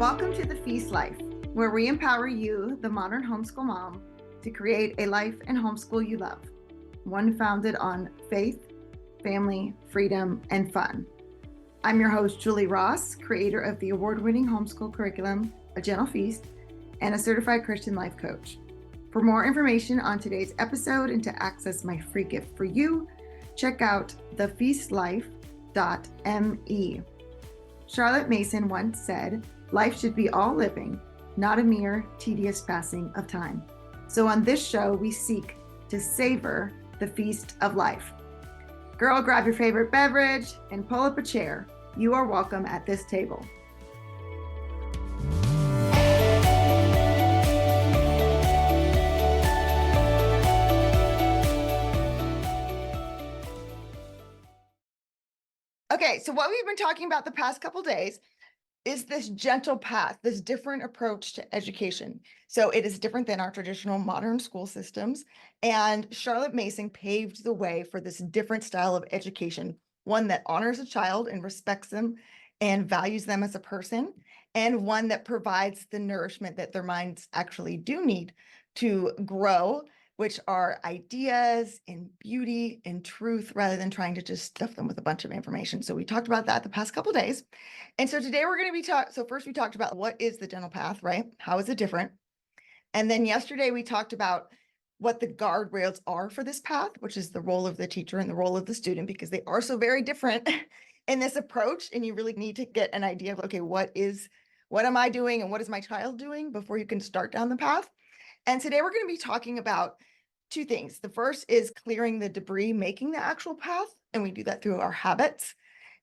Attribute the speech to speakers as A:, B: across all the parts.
A: Welcome to the Feast Life, where we empower you, the modern homeschool mom, to create a life and homeschool you love, one founded on faith, family, freedom, and fun. I'm your host, Julie Ross, creator of the award-winning homeschool curriculum, A Gentle Feast, and a certified Christian life coach. For more information on today's episode and to access my free gift for you, check out thefeastlife.me. Charlotte Mason once said, "Life should be all living, not a mere tedious passing of time." So on this show, we seek to savor the feast of life. Girl, grab your favorite beverage and pull up a chair. You are welcome at this table. Okay, so what we've been talking about the past couple days is this gentle path, this different approach to education. So it is different than our traditional modern school systems. And Charlotte Mason paved the way for this different style of education, one that honors a child and respects them and values them as a person, and one that provides the nourishment that their minds actually do need to grow, which are ideas and beauty and truth, rather than trying to just stuff them with a bunch of information. So we talked about that the past couple of days. And so today we're going to be so first we talked about what is the gentle path, right? How is it different? And then yesterday we talked about what the guardrails are for this path, which is the role of the teacher and the role of the student, because they are so very different in this approach. And you really need to get an idea of, okay, what am I doing and what is my child doing before you can start down the path? And today we're going to be talking about two things. The first is clearing the debris, making the actual path, and we do that through our habits.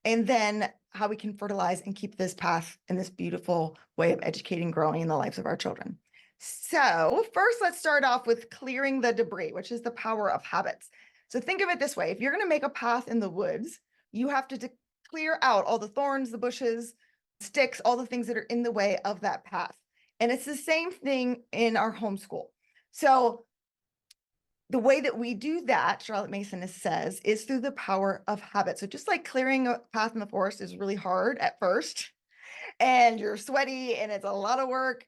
A: And then how we can fertilize and keep this path and this beautiful way of educating, growing in the lives of our children. So first, let's start off with clearing the debris, which is the power of habits. So think of it this way. If you're going to make a path in the woods, you have to clear out all the thorns, the bushes, sticks, all the things that are in the way of that path. And it's the same thing in our homeschool. So the way that we do that, Charlotte Mason says, is through the power of habit. So just like clearing a path in the forest is really hard at first, and you're sweaty and it's a lot of work,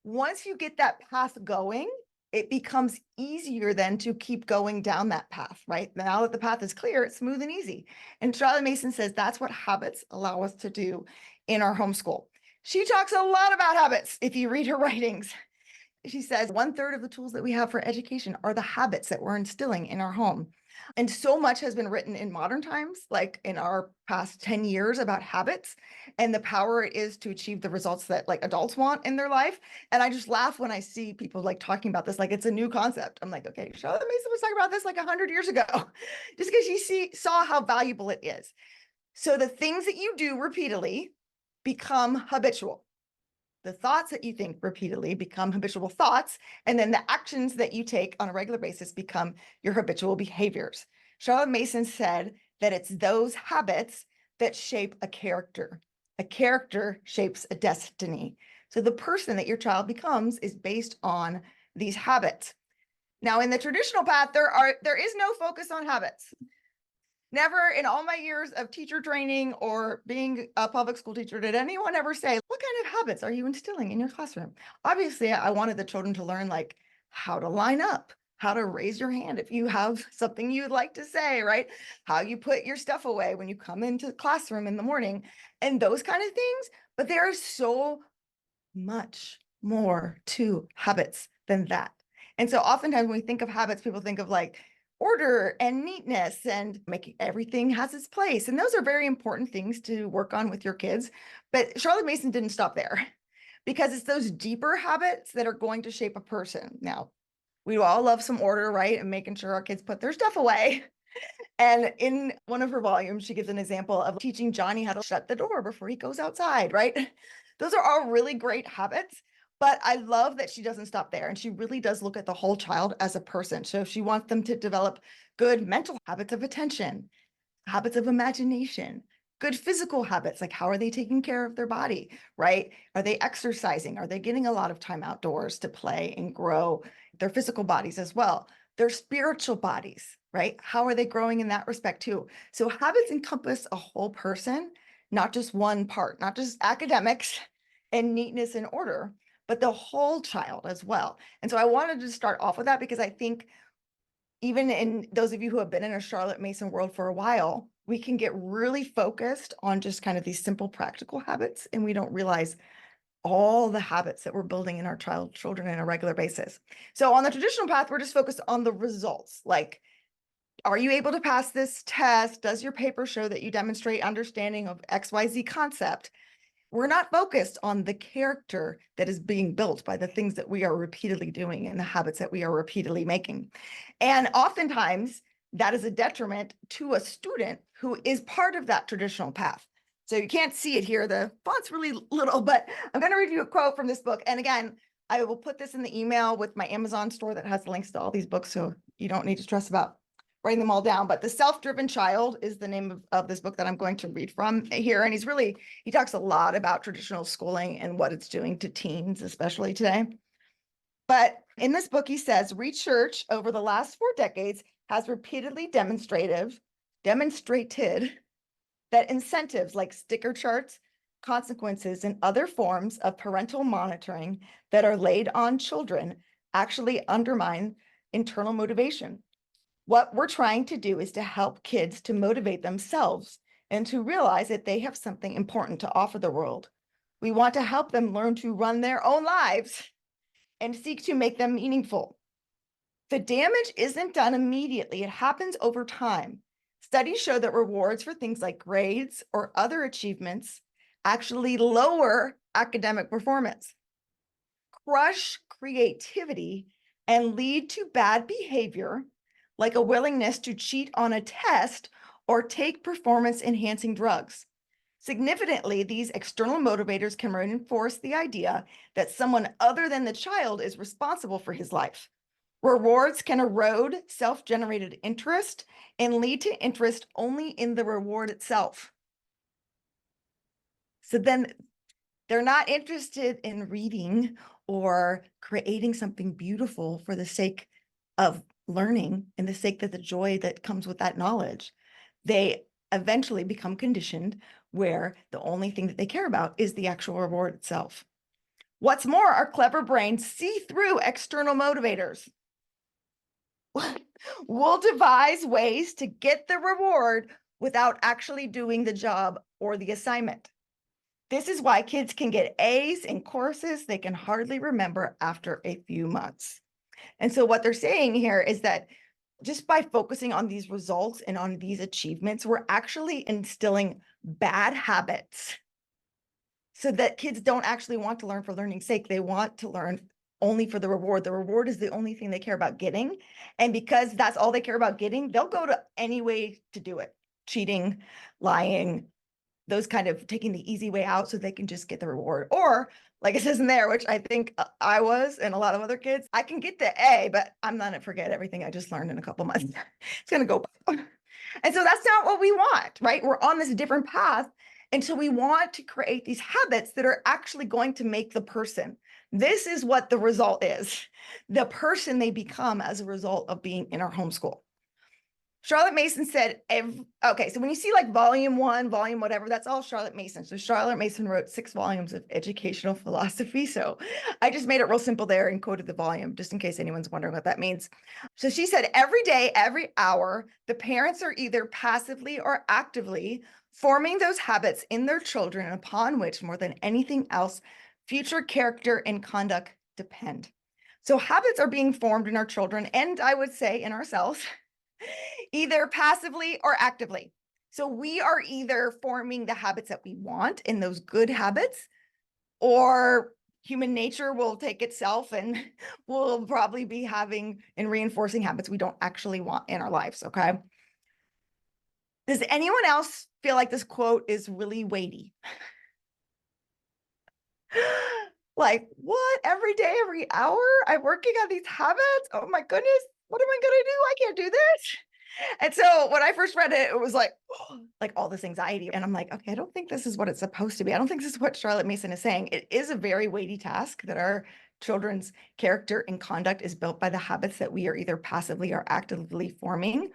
A: once you get that path going, it becomes easier then to keep going down that path, right? Now that the path is clear, it's smooth and easy. And Charlotte Mason says that's what habits allow us to do in our homeschool. She talks a lot about habits if you read her writings. She says 1/3 of the tools that we have for education are the habits that we're instilling in our home. And so much has been written in modern times, like in our past 10 years, about habits and the power it is to achieve the results that like adults want in their life. And I just laugh when I see people like talking about this, like it's a new concept. I'm like, okay, Charlotte Mason was talking about this like 100 years ago, just because she saw how valuable it is. So the things that you do repeatedly become habitual. The thoughts that you think repeatedly become habitual thoughts, and then the actions that you take on a regular basis become your habitual behaviors. Charlotte Mason said that it's those habits that shape a character. A character shapes a destiny. So the person that your child becomes is based on these habits. Now, in the traditional path, there is no focus on habits. Never in all my years of teacher training or being a public school teacher did anyone ever say, what kind of habits are you instilling in your classroom? Obviously, I wanted the children to learn like how to line up, how to raise your hand if you have something you'd like to say, right? How you put your stuff away when you come into the classroom in the morning and those kind of things. But there is so much more to habits than that. And so oftentimes when we think of habits, people think of like order and neatness and making everything has its place. And those are very important things to work on with your kids. But Charlotte Mason didn't stop there because it's those deeper habits that are going to shape a person. Now, we all love some order, right? And making sure our kids put their stuff away. And in one of her volumes, she gives an example of teaching Johnny how to shut the door before he goes outside, right? Those are all really great habits. But I love that she doesn't stop there. And she really does look at the whole child as a person. So she wants them to develop good mental habits of attention, habits of imagination, good physical habits, like how are they taking care of their body, right? Are they exercising? Are they getting a lot of time outdoors to play and grow their physical bodies as well? Their spiritual bodies, right? How are they growing in that respect too? So habits encompass a whole person, not just one part, not just academics, and neatness and order, but the whole child as well. And so I wanted to start off with that because I think even in those of you who have been in a Charlotte Mason world for a while, we can get really focused on just kind of these simple practical habits, and we don't realize all the habits that we're building in our children on a regular basis. So on the traditional path, we're just focused on the results. Like, are you able to pass this test? Does your paper show that you demonstrate understanding of XYZ concept? We're not focused on the character that is being built by the things that we are repeatedly doing and the habits that we are repeatedly making. And oftentimes that is a detriment to a student who is part of that traditional path. So you can't see it here. The font's really little, but I'm going to read you a quote from this book. And again, I will put this in the email with my Amazon store that has links to all these books, so you don't need to stress about writing them all down. But The Self-Driven Child is the name of this book that I'm going to read from here. And he talks a lot about traditional schooling and what it's doing to teens, especially today. But in this book, he says, research over the last 4 decades has repeatedly demonstrated that incentives like sticker charts, consequences, and other forms of parental monitoring that are laid on children actually undermine internal motivation. What we're trying to do is to help kids to motivate themselves and to realize that they have something important to offer the world. We want to help them learn to run their own lives and seek to make them meaningful. The damage isn't done immediately, it happens over time. Studies show that rewards for things like grades or other achievements actually lower academic performance, crush creativity, and lead to bad behavior, like a willingness to cheat on a test or take performance-enhancing drugs. Significantly, these external motivators can reinforce the idea that someone other than the child is responsible for his life. Rewards can erode self-generated interest and lead to interest only in the reward itself. So then they're not interested in reading or creating something beautiful for the sake of learning and the sake that the joy that comes with that knowledge. They eventually become conditioned where the only thing that they care about is the actual reward itself. What's more, our clever brains see through external motivators. We'll devise ways to get the reward without actually doing the job or the assignment. This is why kids can get A's in courses they can hardly remember after a few months. And so what they're saying here is that just by focusing on these results and on these achievements, we're actually instilling bad habits so that kids don't actually want to learn for learning's sake. They want to learn only for the reward. The reward is the only thing they care about getting. And because that's all they care about getting, they'll go to any way to do it. Cheating, lying, those kind of taking the easy way out so they can just get the reward. Or like it says in there, which I think I was and a lot of other kids, I can get the A, but I'm not gonna forget everything I just learned in a couple months. It's gonna go. And so that's not what we want, right? We're on this different path. And so we want to create these habits that are actually going to make the person. This is what the result is, the person they become as a result of being in our homeschool. Charlotte Mason said, okay, so when you see like volume 1, volume whatever, that's all Charlotte Mason. So Charlotte Mason wrote 6 volumes of educational philosophy. So I just made it real simple there and quoted the volume, just in case anyone's wondering what that means. So she said, every day, every hour, the parents are either passively or actively forming those habits in their children upon which, more than anything else, future character and conduct depend. So habits are being formed in our children, and I would say in ourselves, either passively or actively. So we are either forming the habits that we want in those good habits, or human nature will take itself and we'll probably be having and reinforcing habits we don't actually want in our lives, okay? Does anyone else feel like this quote is really weighty? Like, what? Every day, every hour, I'm working on these habits? Oh my goodness, what am I gonna do? I can't do this. And so when I first read it, it was like, like all this anxiety. And I'm like, okay, I don't think this is what it's supposed to be. I don't think this is what Charlotte Mason is saying. It is a very weighty task that our children's character and conduct is built by the habits that we are either passively or actively forming.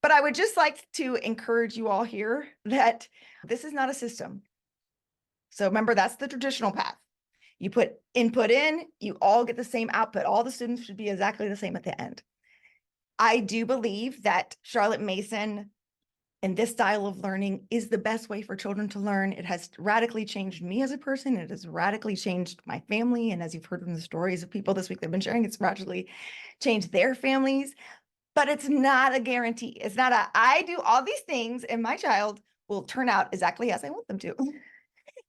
A: But I would just like to encourage you all here that this is not a system. So remember, that's the traditional path. You put input in, you all get the same output. All the students should be exactly the same at the end. I do believe that Charlotte Mason and this style of learning is the best way for children to learn. It has radically changed me as a person. It has radically changed my family. And as you've heard from the stories of people this week that have been sharing, it's radically changed their families. But it's not a guarantee. It's not I do all these things and my child will turn out exactly as I want them to.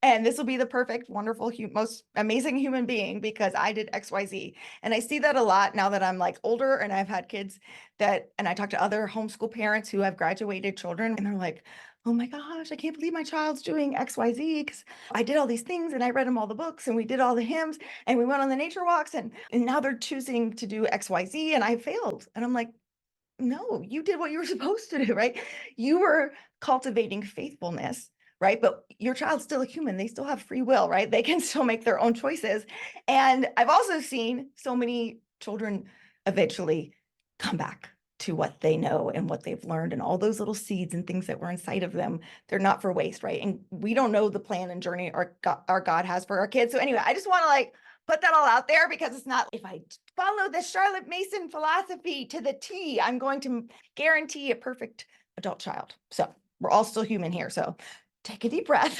A: And this will be the perfect, wonderful, most amazing human being because I did XYZ. And I see that a lot now that I'm like older and I've had kids and I talk to other homeschool parents who have graduated children and they're like, oh my gosh, I can't believe my child's doing XYZ because I did all these things and I read them all the books and we did all the hymns and we went on the nature walks and now they're choosing to do XYZ and I failed. And I'm like, no, you did what you were supposed to do, right? You were cultivating faithfulness, right? But your child's still a human. They still have free will, right? They can still make their own choices. And I've also seen so many children eventually come back to what they know and what they've learned and all those little seeds and things that were inside of them. They're not for waste, right? And we don't know the plan and journey our God has for our kids. So anyway, I just want to like put that all out there because it's not if I follow the Charlotte Mason philosophy to the T, I'm going to guarantee a perfect adult child. So we're all still human here. So take a deep breath.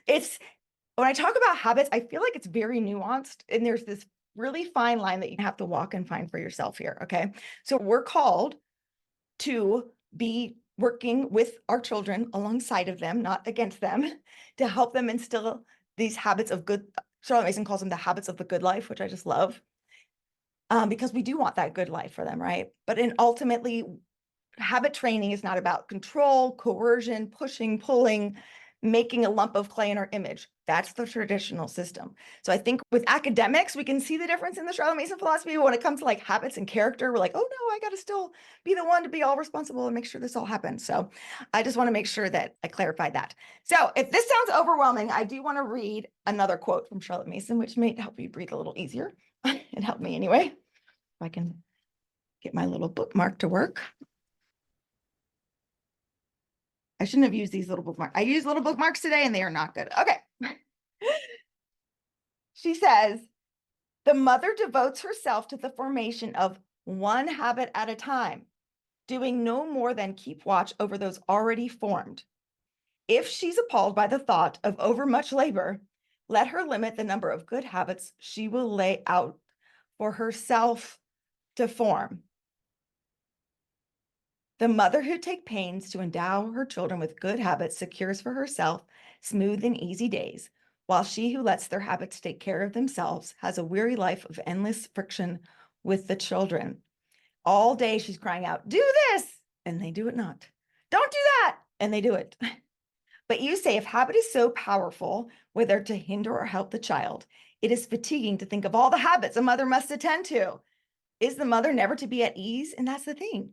A: It's when I talk about habits, I feel like it's very nuanced and there's this really fine line that you have to walk and find for yourself here. Okay. So we're called to be working with our children alongside of them, not against them, to help them instill these habits of good. Charlotte Mason calls them the habits of the good life, which I just love. Because we do want that good life for them, right? But ultimately, habit training is not about control, coercion, pushing, pulling, making a lump of clay in our image. That's the traditional system. So I think with academics, we can see the difference in the Charlotte Mason philosophy. But when it comes to like habits and character, we're like, oh no, I got to still be the one to be all responsible and make sure this all happens. So I just want to make sure that I clarified that. So if this sounds overwhelming, I do want to read another quote from Charlotte Mason, which may help you breathe a little easier. It helped me anyway. If I can get my little bookmark to work. I shouldn't have used these little bookmarks. I use little bookmarks today and they are not good. Okay. She says, the mother devotes herself to the formation of one habit at a time, doing no more than keep watch over those already formed. If she's appalled by the thought of overmuch labor, let her limit the number of good habits she will lay out for herself to form. The mother who takes pains to endow her children with good habits secures for herself smooth and easy days, while she who lets their habits take care of themselves has a weary life of endless friction with the children. All day she's crying out, do this, and they do it not. Don't do that, and they do it. But you say if habit is so powerful, whether to hinder or help the child, it is fatiguing to think of all the habits a mother must attend to. Is the mother never to be at ease? And that's the thing.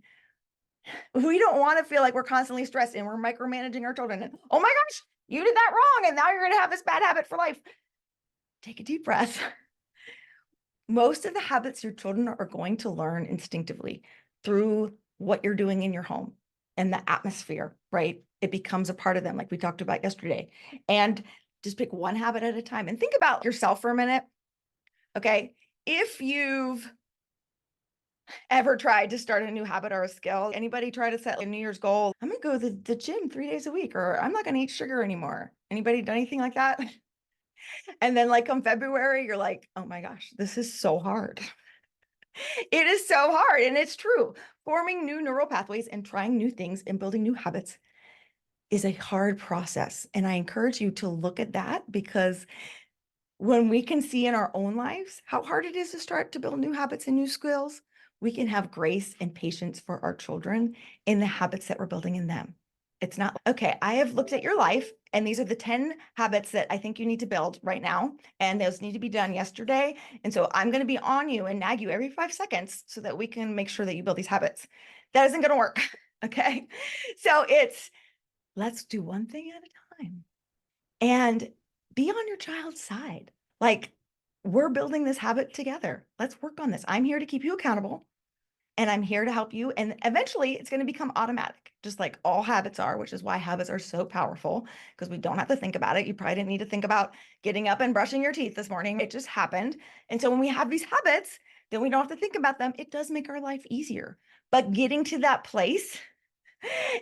A: We don't want to feel like we're constantly stressed and we're micromanaging our children. And, oh my gosh, you did that wrong. And now you're going to have this bad habit for life. Take a deep breath. Most of the habits your children are going to learn instinctively through what you're doing in your home and the atmosphere, right? It becomes a part of them, like we talked about yesterday. And just pick one habit at a time and think about yourself for a minute. Okay. If you've ever tried to start a new habit or a skill, anybody try to set a New Year's goal? I'm gonna go to the gym 3 days a week, or I'm not gonna eat sugar anymore. Anybody done anything like that? And then like come February, you're like, oh my gosh, this is so hard. It is so hard. And it's true. Forming new neural pathways and trying new things and building new habits is a hard process. And I encourage you to look at that because when we can see in our own lives how hard it is to start to build new habits and new skills, we can have grace and patience for our children in the habits that we're building in them. It's not, okay, I have looked at your life and these are the 10 habits that I think you need to build right now. And those need to be done yesterday. And so I'm going to be on you and nag you every 5 seconds so that we can make sure that you build these habits. That isn't going to work. Okay. So let's do one thing at a time. And be on your child's side. Like, we're building this habit together. Let's work on this. I'm here to keep you accountable. and I'm here to help you. And eventually it's going to become automatic, just like all habits are, which is why habits are so powerful, because we don't have to think about it. You probably didn't need to think about getting up and brushing your teeth this morning. It just happened. And so when we have these habits, then we don't have to think about them. It does make our life easier. But getting to that place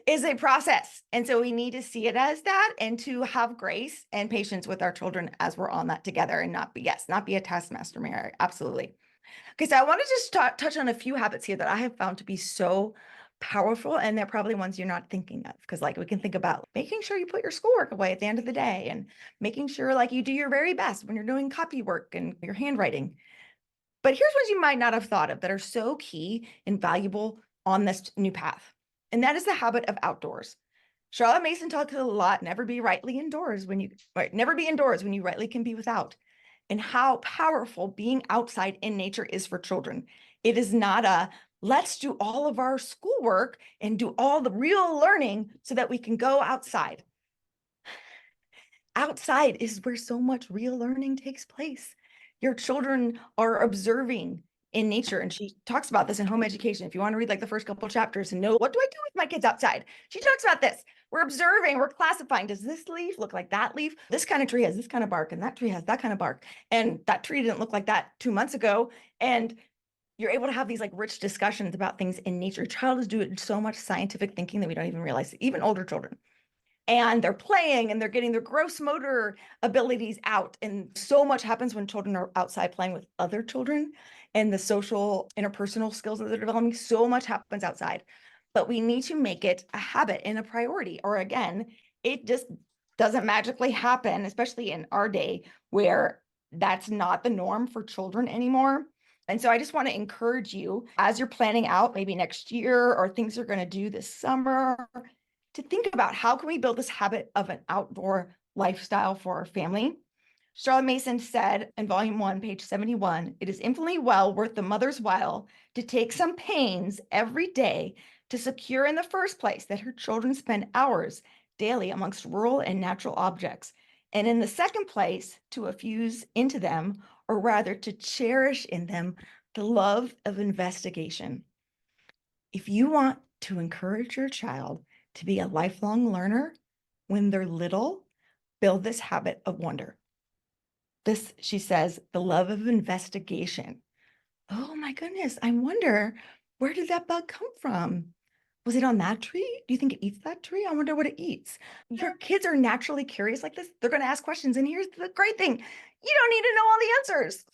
A: is a process. And so we need to see it as that and to have grace and patience with our children as we're on that together and not be a taskmaster, Mary. Absolutely. Okay, so I want to just touch on a few habits here that I have found to be so powerful, and they're probably ones you're not thinking of, because like we can think about making sure you put your schoolwork away at the end of the day and making sure like you do your very best when you're doing copy work and your handwriting. But here's ones you might not have thought of that are so key and valuable on this new path. And that is the habit of outdoors. Charlotte Mason talks a lot, never be indoors when you rightly can be without, and how powerful being outside in nature is for children. It is not a let's do all of our schoolwork and do all the real learning so that we can go outside. Outside is where so much real learning takes place. Your children are observing in nature. And she talks about this in Home Education. If you want to read like the first couple chapters and know, what do I do with my kids outside? She talks about this. We're observing, we're classifying. Does this leaf look like that leaf? This kind of tree has this kind of bark, and that tree has that kind of bark. And that tree didn't look like that 2 months ago. And you're able to have these like rich discussions about things in nature. Your child is doing so much scientific thinking that we don't even realize, even older children. And they're playing and they're getting their gross motor abilities out. And so much happens when children are outside playing with other children, and the social interpersonal skills that they're developing. So much happens outside, but we need to make it a habit and a priority, or again, it just doesn't magically happen, especially in our day where that's not the norm for children anymore. And so I just want to encourage you, as you're planning out maybe next year or things you're going to do this summer, to think about how can we build this habit of an outdoor lifestyle for our family. Charlotte Mason said in volume 1, page 71, it is infinitely well worth the mother's while to take some pains every day to secure in the first place that her children spend hours daily amongst rural and natural objects, and in the second place to infuse into them, or rather to cherish in them, the love of investigation. If you want to encourage your child to be a lifelong learner when they're little, build this habit of wonder. This, she says, the love of investigation. Oh my goodness, I wonder, where did that bug come from? Was it on that tree? Do you think it eats that tree? I wonder what it eats. Your kids are naturally curious like this. They're going to ask questions. And here's the great thing. You don't need to know all the answers.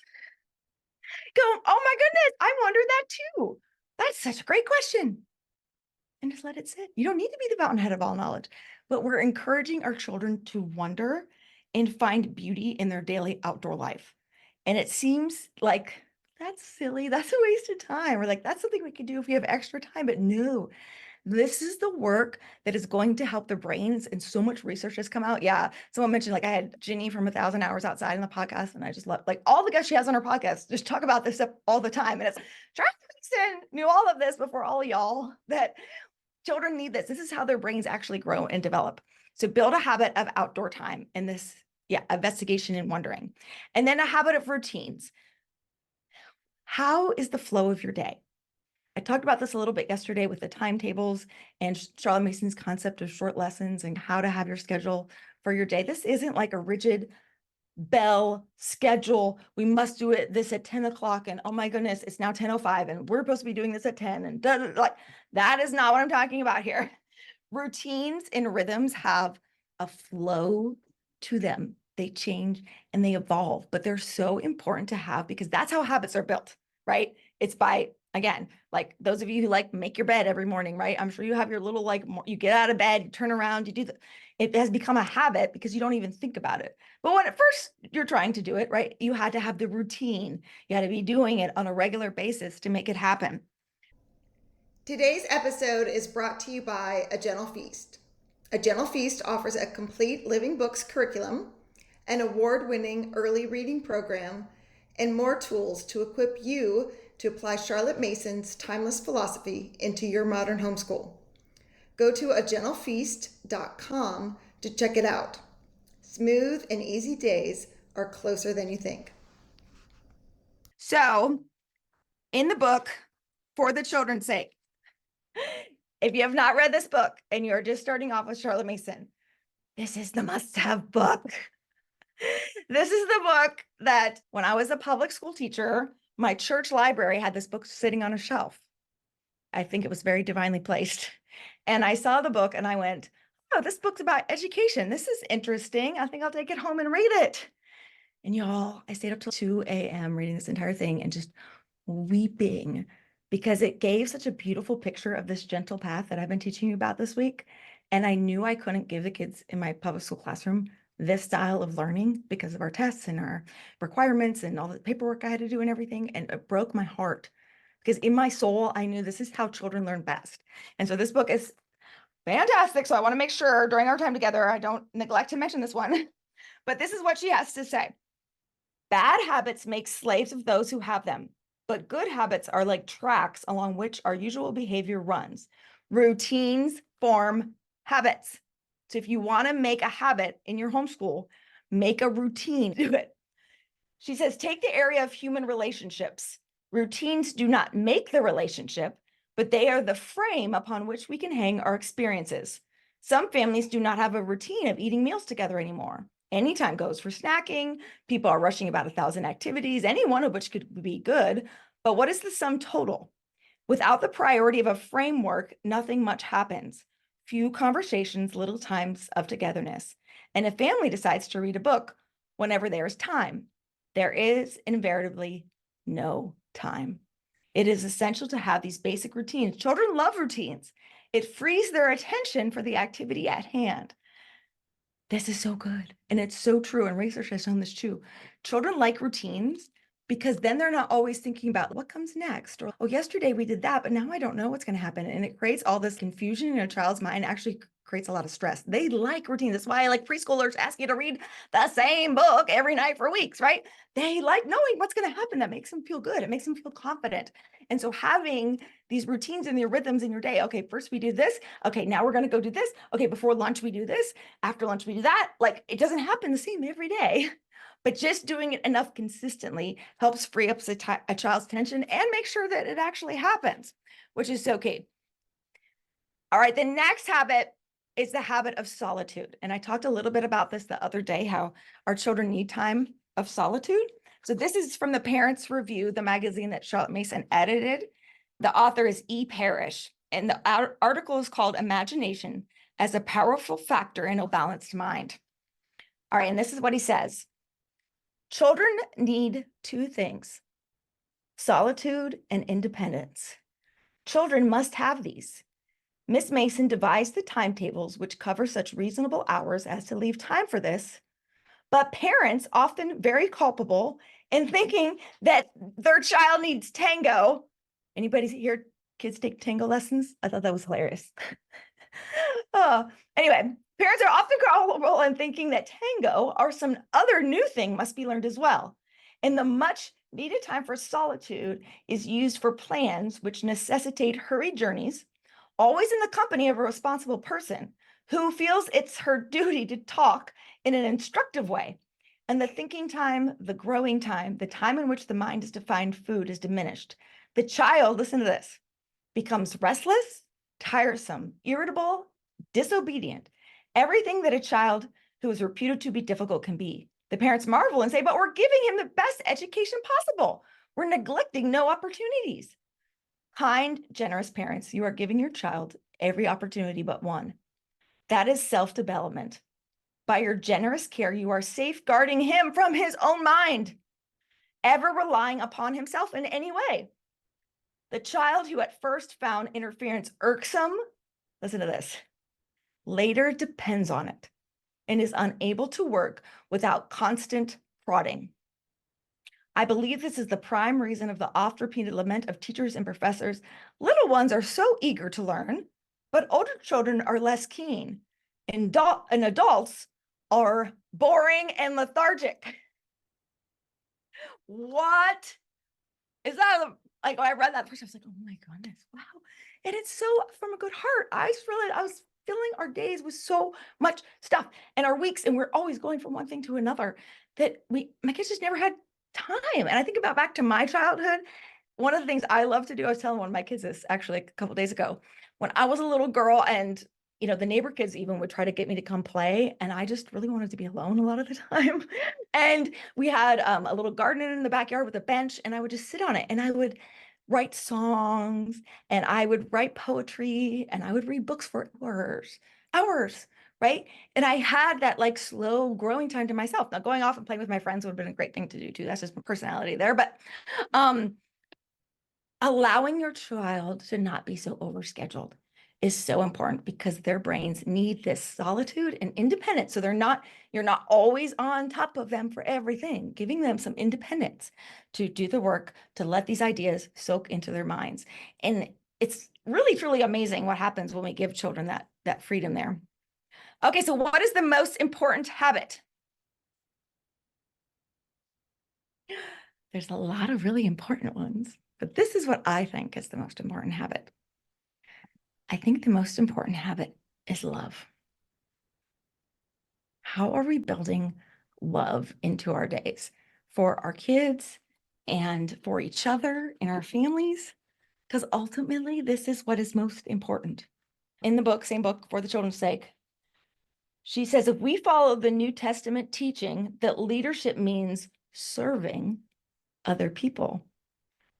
A: Go, oh my goodness, I wondered that too. That's such a great question. And just let it sit. You don't need to be the fountainhead of all knowledge, but we're encouraging our children to wonder and find beauty in their daily outdoor life. And it seems like that's silly. That's a waste of time. Or like, that's something we could do if we have extra time. But no, this is the work that is going to help their brains. And so much research has come out. Yeah. Someone mentioned, like, I had Ginny from 1,000 Hours Outside in the podcast, and I just love like all the guests she has on her podcast, just talk about this stuff all the time. And it's Charlie Mason knew all of this before all of y'all, that children need this. This is how their brains actually grow and develop. So build a habit of outdoor time and this, investigation and wondering. And then a habit of routines. How is the flow of your day? I talked about this a little bit yesterday with the timetables and Charlotte Mason's concept of short lessons and how to have your schedule for your day. This isn't like a rigid bell schedule. We must do it this at 10 o'clock. And oh my goodness, it's now 10:05 and we're supposed to be doing this at 10 and like that is not what I'm talking about here. Routines and rhythms have a flow to them. They change and they evolve, but they're so important to have because that's how habits are built, right? It's by, again, like those of you who like make your bed every morning, right? I'm sure you have your little, like, you get out of bed, you turn around, you do it has become a habit because you don't even think about it. But when at first you're trying to do it, right, you had to have the routine. You had to be doing it on a regular basis to make it happen.
B: Today's episode is brought to you by A Gentle Feast. A Gentle Feast offers a complete living books curriculum, an award-winning early reading program, and more tools to equip you to apply Charlotte Mason's timeless philosophy into your modern homeschool. Go to agentlefeast.com to check it out. Smooth and easy days are closer than you think.
A: So in the book, for the children's sake, if you have not read this book and you're just starting off with Charlotte Mason, this is the must-have book. This is the book that when I was a public school teacher, my church library had this book sitting on a shelf. I think it was very divinely placed. And I saw the book and I went, oh, this book's about education. This is interesting. I think I'll take it home and read it. And y'all, I stayed up till 2 a.m. reading this entire thing and just weeping because it gave such a beautiful picture of this gentle path that I've been teaching you about this week. And I knew I couldn't give the kids in my public school classroom this style of learning because of our tests and our requirements and all the paperwork I had to do and everything. And it broke my heart because in my soul, I knew this is how children learn best. And so this book is fantastic. So I want to make sure during our time together, I don't neglect to mention this one. But this is what she has to say. Bad habits make slaves of those who have them, but good habits are like tracks along which our usual behavior runs. Routines form habits. So if you want to make a habit in your homeschool, make a routine, do it. She says, take the area of human relationships. Routines do not make the relationship, but they are the frame upon which we can hang our experiences. Some families do not have a routine of eating meals together anymore. Any time goes for snacking. People are rushing about 1,000 activities, any one of which could be good. But what is the sum total? Without the priority of a framework, nothing much happens. Few conversations, little times of togetherness. And a family decides to read a book whenever there is time. There is invariably no time. It is essential to have these basic routines. Children love routines. It frees their attention for the activity at hand. This is so good. And it's so true. And research has shown this too. Children like routines because then they're not always thinking about what comes next. Or, oh, yesterday we did that, but now I don't know what's going to happen. And it creates all this confusion in a child's mind, actually creates a lot of stress. They like routines. That's why like preschoolers ask you to read the same book every night for weeks, right? They like knowing what's going to happen. That makes them feel good. It makes them feel confident. And so having these routines and your rhythms in your day, okay, first we do this. Okay, now we're going to go do this. Okay, before lunch we do this. After lunch we do that. Like it doesn't happen the same every day. But just doing it enough consistently helps free up a child's attention and make sure that it actually happens, which is so key. All right, the next habit is the habit of solitude. And I talked a little bit about this the other day, how our children need time of solitude. So this is from the Parents Review, the magazine that Charlotte Mason edited. The author is E. Parrish, and the article is called Imagination as a Powerful Factor in a Balanced Mind. All right, and this is what he says. Children need two things, solitude and independence. Children must have these. Miss Mason devised the timetables which cover such reasonable hours as to leave time for this, but parents often very culpable in thinking that their child needs tango. Anybody here kids take tango lessons? I thought that was hilarious. Anyway, parents are often culpable in thinking that tango or some other new thing must be learned as well. And the much needed time for solitude is used for plans which necessitate hurried journeys, always in the company of a responsible person who feels it's her duty to talk in an instructive way. And the thinking time, the growing time, the time in which the mind is to find food is diminished. The child, listen to this, becomes restless, tiresome, irritable, disobedient, everything that a child who is reputed to be difficult can be. The parents marvel and say, but we're giving him the best education possible. We're neglecting no opportunities. Kind, generous parents, you are giving your child every opportunity but one. That is self-development. By your generous care, you are safeguarding him from his own mind, ever relying upon himself in any way. The child who at first found interference irksome, listen to this, later depends on it and is unable to work without constant prodding. I believe this is the prime reason of the oft-repeated lament of teachers and professors. Little ones are so eager to learn, but older children are less keen, and adults are boring and lethargic. What is that? Like, when I read that first, I was like, oh my goodness, wow. And it's so from a good heart. I was filling our days with so much stuff and our weeks, and we're always going from one thing to another that my kids just never had time. And I think about back to my childhood, One of the things I love to do, I was telling one of my kids this actually a couple days ago, when I was a little girl and the neighbor kids even would try to get me to come play, and I just really wanted to be alone a lot of the time. And we had a little garden in the backyard with a bench, and I would just sit on it and I would write songs and I would write poetry and I would read books for hours, hours, right? And I had that like slow growing time to myself. Now going off and playing with my friends would have been a great thing to do too. That's just my personality there. But um allowing your child to not be so overscheduled is so important because their brains need this solitude and independence. So you're not always on top of them for everything, giving them some independence to do the work, to let these ideas soak into their minds. And it's really, truly amazing what happens when we give children that freedom there. Okay, so what is the most important habit? There's a lot of really important ones, but this is what I think is the most important habit. I think the most important habit is love. How are we building love into our days for our kids and for each other in our families? Because ultimately, this is what is most important. In the book, same book, For the Children's Sake, she says if we follow the New Testament teaching that leadership means serving other people,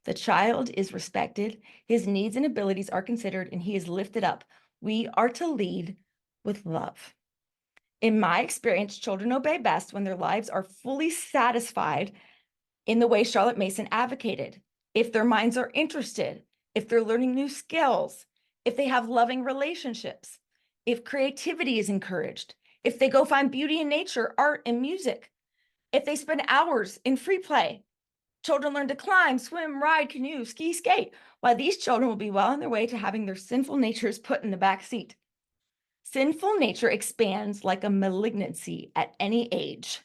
A: the child is respected, his needs and abilities are considered, and he is lifted up. We are to lead with love. In my experience, children obey best when their lives are fully satisfied in the way Charlotte Mason advocated. If their minds are interested, if they're learning new skills, if they have loving relationships, if creativity is encouraged, if they go find beauty in nature, art, and music, if they spend hours in free play. Children learn to climb, swim, ride, canoe, ski, skate, while these children will be well on their way to having their sinful natures put in the back seat. Sinful nature expands like a malignancy at any age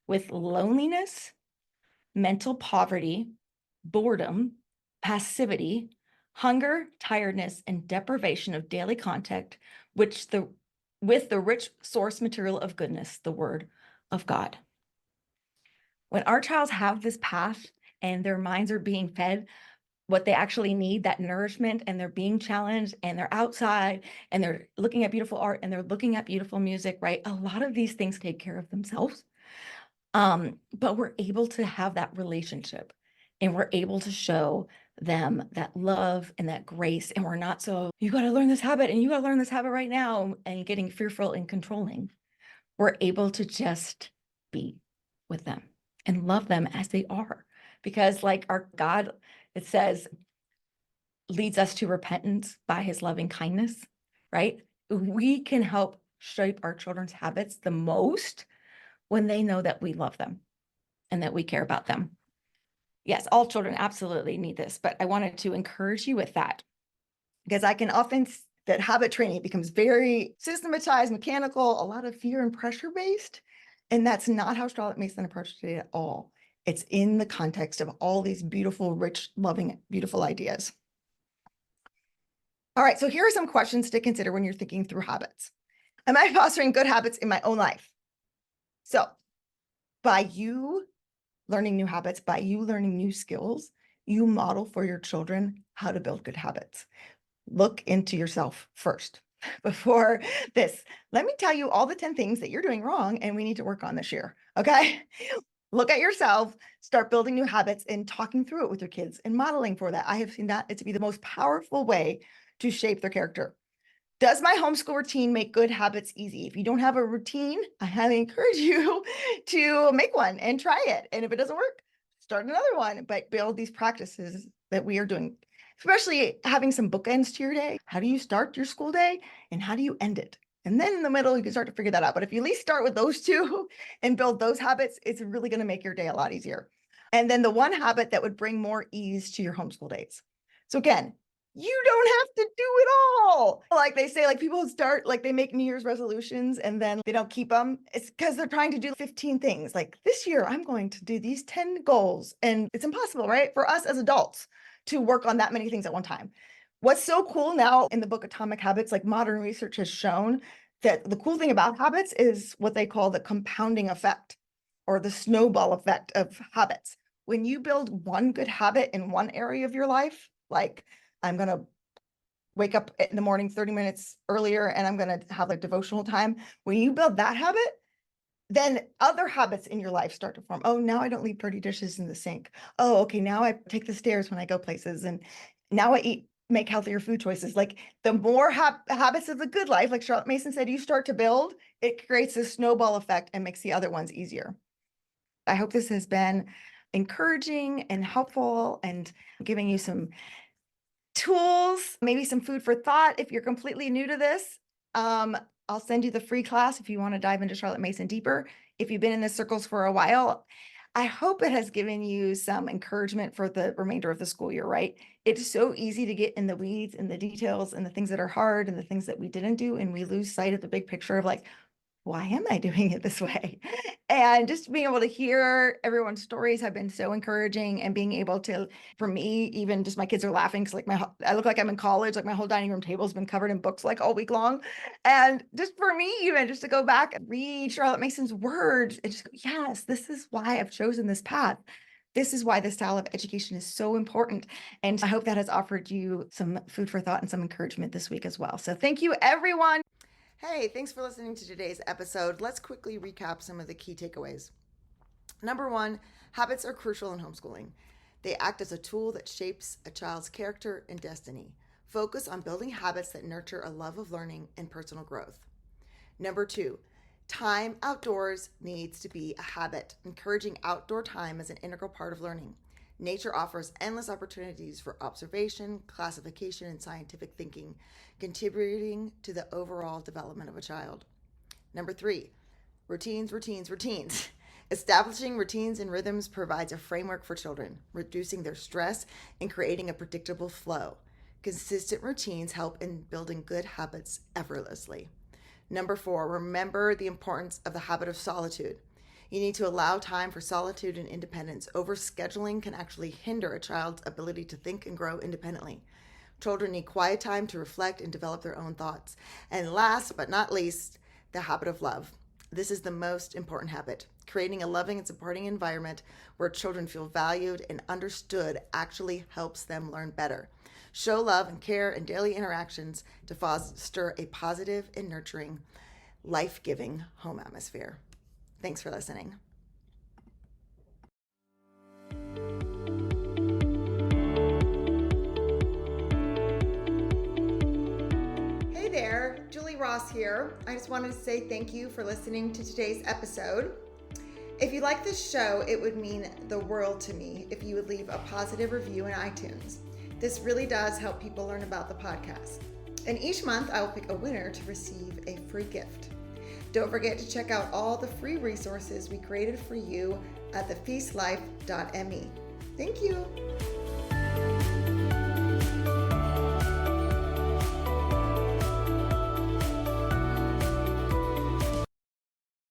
A: with loneliness, mental poverty, boredom, passivity, hunger, tiredness, and deprivation of daily contact, with the rich source material of goodness, the Word of God. When our childs have this path and their minds are being fed what they actually need, that nourishment, and they're being challenged and they're outside and they're looking at beautiful art and they're looking at beautiful music, right? A lot of these things take care of themselves. But we're able to have that relationship and we're able to show them that love and that grace. And we're not so, you got to learn this habit and you got to learn this habit right now and getting fearful and controlling. We're able to just be with them and love them as they are. Because like our God, it says, leads us to repentance by his loving kindness, right? We can help shape our children's habits the most when they know that we love them and that we care about them. Yes, all children absolutely need this, but I wanted to encourage you with that because I can often that habit training becomes very systematized, mechanical, a lot of fear and pressure based. And that's not how Charlotte Mason approached it at all. It's in the context of all these beautiful, rich, loving, beautiful ideas. All right, so here are some questions to consider when you're thinking through habits. Am I fostering good habits in my own life? So by you learning new habits, by you learning new skills, you model for your children how to build good habits. Look into yourself first before this. Let me tell you all the 10 things that you're doing wrong and we need to work on this year, okay? Look at yourself, start building new habits and talking through it with your kids and modeling for that. I have seen that to be the most powerful way to shape their character. Does my homeschool routine make good habits easy? If you don't have a routine, I highly encourage you to make one and try it. And if it doesn't work, start another one, but build these practices that we are doing, especially having some bookends to your day. How do you start your school day and how do you end it? And then in the middle, you can start to figure that out. But if you at least start with those two and build those habits, it's really going to make your day a lot easier. And then the one habit that would bring more ease to your homeschool days. So again, you don't have to do it all. Like they say, like people start, like they make New Year's resolutions and then they don't keep them. It's because they're trying to do 15 things. Like this year, I'm going to do these 10 goals. And it's impossible, right? For us as adults to work on that many things at one time. What's so cool now in the book Atomic Habits, like modern research has shown that the cool thing about habits is what they call the compounding effect or the snowball effect of habits. when you build one good habit in one area of your life, like I'm going to wake up in the morning 30 minutes earlier and I'm going to have a devotional time. When you build that habit, then other habits in your life start to form. Oh, now I don't leave dirty dishes in the sink. Oh, okay. Now I take the stairs when I go places. And now I make healthier food choices. Like the more habits of the good life, like Charlotte Mason said, you start to build, it creates a snowball effect and makes the other ones easier. I hope this has been encouraging and helpful and giving you some tools, maybe some food for thought. If you're completely new to this, I'll send you the free class if you want to dive into Charlotte Mason deeper. If you've been in the circles for a while, I hope it has given you some encouragement for the remainder of the school year, right? It's so easy to get in the weeds and the details and the things that are hard and the things that we didn't do. And we lose sight of the big picture of like, why am I doing it this way? And just being able to hear everyone's stories have been so encouraging, and being able to, for me, even just my kids are laughing because like I look like I'm in college, like my whole dining room table has been covered in books like all week long. And just for me, even just to go back and read Charlotte Mason's words and just go, yes, this is why I've chosen this path. This is why this style of education is so important. And I hope that has offered you some food for thought and some encouragement this week as well. So thank you, everyone.
B: Hey, thanks for listening to today's episode. Let's quickly recap some of the key takeaways. Number one, habits are crucial in homeschooling. They act as a tool that shapes a child's character and destiny. Focus on building habits that nurture a love of learning and personal growth. Number two, time outdoors needs to be a habit. Encouraging outdoor time is an integral part of learning. Nature offers endless opportunities for observation, classification, and scientific thinking, contributing to the overall development of a child. Number three, routines. Establishing routines and rhythms provides a framework for children, reducing their stress and creating a predictable flow. Consistent routines help in building good habits effortlessly. Number four, remember the importance of the habit of solitude. You need to allow time for solitude and independence. Overscheduling can actually hinder a child's ability to think and grow independently. Children need quiet time to reflect and develop their own thoughts. And last but not least, the habit of love. This is the most important habit. Creating a loving and supporting environment where children feel valued and understood actually helps them learn better. Show love and care in daily interactions to foster a positive and nurturing, life-giving home atmosphere. Thanks for listening. Hey there, Julie Ross here. I just wanted to say thank you for listening to today's episode. If you like this show, it would mean the world to me if you would leave a positive review in iTunes. This really does help people learn about the podcast. And each month I will pick a winner to receive a free gift. Don't forget to check out all the free resources we created for you at thefeastlife.me. Thank you.